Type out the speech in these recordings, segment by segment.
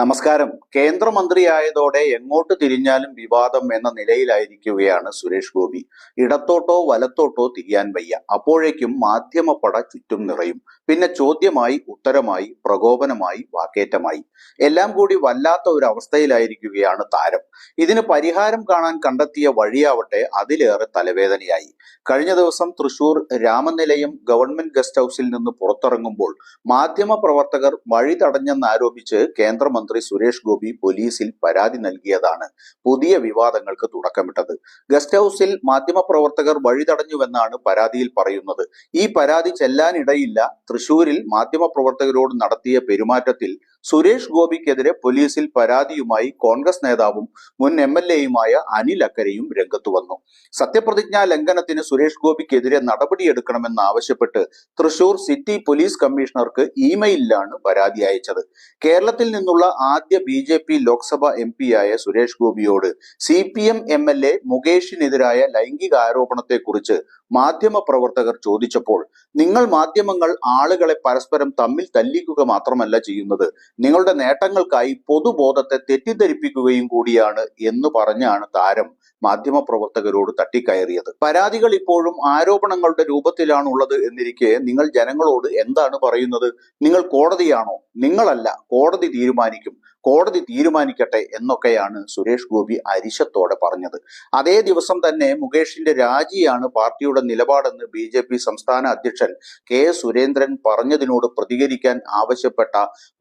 നമസ്കാരം. കേന്ദ്രമന്ത്രിയായതോടെ എങ്ങോട്ട് തിരിഞ്ഞാലും വിവാദം എന്ന നിലയിലായിരിക്കുകയാണ് സുരേഷ് ഗോപി. ഇടത്തോട്ടോ വലത്തോട്ടോ തിരിയാൻ വയ്യ. അപ്പോഴേക്കും മാധ്യമപ്പട ചുറ്റും നിറയും. പിന്നെ ചോദ്യമായി, ഉത്തരമായി, പ്രകോപനമായി, വാക്കേറ്റമായി, എല്ലാം കൂടി വല്ലാത്ത ഒരു അവസ്ഥയിലായിരിക്കുകയാണ് താരം. ഇതിന് പരിഹാരം കാണാൻ കണ്ടെത്തിയ വഴിയാവട്ടെ അതിലേറെ തലവേദനയായി. കഴിഞ്ഞ ദിവസം തൃശൂർ രാമനിലയം ഗവൺമെന്റ് ഗസ്റ്റ് ഹൗസിൽ നിന്ന് പുറത്തിറങ്ങുമ്പോൾ മാധ്യമ പ്രവർത്തകർ വഴി തടഞ്ഞെന്നാരോപിച്ച് കേന്ദ്രമന്ത്രി സുരേഷ് ഗോപി പോലീസിൽ പരാതി നൽകിയതാണ് പുതിയ വിവാദങ്ങൾക്ക് തുടക്കമിട്ടത്. ഗസ്റ്റ് ഹൗസിൽ മാധ്യമപ്രവർത്തകർ വഴി തടഞ്ഞുവെന്നാണ് പരാതിയിൽ പറയുന്നത്. ഈ പരാതി ചെല്ലാനിടയില്ല. തൃശൂരിൽ മാധ്യമപ്രവർത്തകരോട് നടത്തിയ പെരുമാറ്റത്തിൽ സുരേഷ് ഗോപിക്കെതിരെ പോലീസിൽ പരാതിയുമായി കോൺഗ്രസ് നേതാവും മുൻ MLA-യുമായ അനിൽ അക്കരയും രംഗത്തു വന്നു. സത്യപ്രതിജ്ഞാ ലംഘനത്തിന് സുരേഷ് ഗോപിക്കെതിരെ നടപടിയെടുക്കണമെന്നാവശ്യപ്പെട്ട് തൃശൂർ സിറ്റി പോലീസ് കമ്മീഷണർക്ക് ഇമെയിലാണ് പരാതി അയച്ചത്. കേരളത്തിൽ നിന്നുള്ള ആദ്യ BJP Lok Sabha MP-യായ Suresh ഗോപിയോട് CPM MLA മുകേഷിനെതിരായ ലൈംഗിക ആരോപണത്തെക്കുറിച്ച് മാധ്യമപ്രവർത്തകർ ചോദിച്ചപ്പോൾ, നിങ്ങൾ മാധ്യമങ്ങൾ ആളുകളെ പരസ്പരം തമ്മിൽ തല്ലിക്കുക മാത്രമല്ല ചെയ്യുന്നത്, നിങ്ങളുടെ നേട്ടങ്ങൾക്കായി പൊതുബോധത്തെ തെറ്റിദ്ധരിപ്പിക്കുകയും കൂടിയാണ് എന്ന് പറഞ്ഞാണ് താരം മാധ്യമപ്രവർത്തകരോട് തട്ടിക്കയറിയത്. പരാതികൾ ഇപ്പോഴും ആരോപണങ്ങളുടെ രൂപത്തിലാണുള്ളത് എന്നിരിക്കെ നിങ്ങൾ ജനങ്ങളോട് എന്താണ് പറയുന്നത്? നിങ്ങൾ കോടതിയാണോ? നിങ്ങളല്ല, കോടതി തീരുമാനിക്കും, കോടതി തീരുമാനിക്കട്ടെ എന്നൊക്കെയാണ് സുരേഷ് ഗോപി അരിശത്തോടെ പറഞ്ഞത്. അതേ ദിവസം തന്നെ മുകേഷിന്റെ രാജിയാണ് പാർട്ടിയുടെ നിലപാടെന്ന് BJP സംസ്ഥാന അധ്യക്ഷൻ K. സുരേന്ദ്രൻ പറഞ്ഞതിനോട് പ്രതികരിക്കാൻ ആവശ്യപ്പെട്ട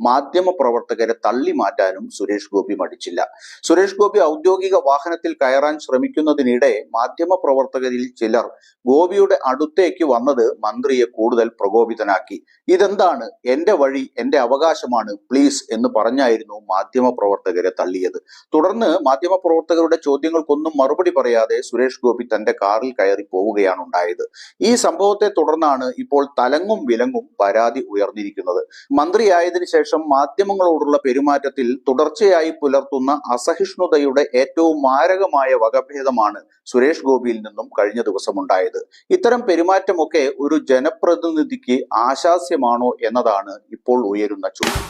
മാധ്യമ പ്രവർത്തകരെ തള്ളി മാറ്റാനും സുരേഷ് ഗോപി മടിച്ചില്ല. സുരേഷ് ഗോപി ഔദ്യോഗിക വാഹനത്തിൽ കയറാൻ ശ്രമിക്കുന്നതിനിടെ മാധ്യമ പ്രവർത്തകരിൽ ചിലർ ഗോപിയുടെ അടുത്തേക്ക് വന്നത് മന്ത്രിയെ കൂടുതൽ പ്രകോപിതനാക്കി. ഇതെന്താണ്? എന്റെ വഴി, എന്റെ അവകാശമാണ്, പ്ലീസ് എന്ന് പറഞ്ഞായിരുന്നു മാധ്യമ പ്രവർത്തകരെ തള്ളിയത്. തുടർന്ന് മാധ്യമ പ്രവർത്തകരുടെ ചോദ്യങ്ങൾക്കൊന്നും മറുപടി പറയാതെ സുരേഷ് ഗോപി തന്റെ കാറിൽ കയറി പോവുകയാണ് ഉണ്ടായത്. ഈ സംഭവത്തെ തുടർന്നാണ് ഇപ്പോൾ തലങ്ങും വിലങ്ങും പരാതി ഉയർന്നിരിക്കുന്നത്. മന്ത്രിയായതിനു ശേഷം മാധ്യമങ്ങളോടുള്ള പെരുമാറ്റത്തിൽ തുടർച്ചയായി പുലർത്തുന്ന അസഹിഷ്ണുതയുടെ ഏറ്റവും മാരകമായ വകഭേദമാണ് സുരേഷ് ഗോപിയിൽ നിന്നും കഴിഞ്ഞ ദിവസം ഉണ്ടായത്. ഇത്തരം പെരുമാറ്റമൊക്കെ ഒരു ജനപ്രതിനിധിക്ക് ആശാസ്യമാണോ എന്നതാണ് ഇപ്പോൾ ഉയരുന്ന ചോദ്യം.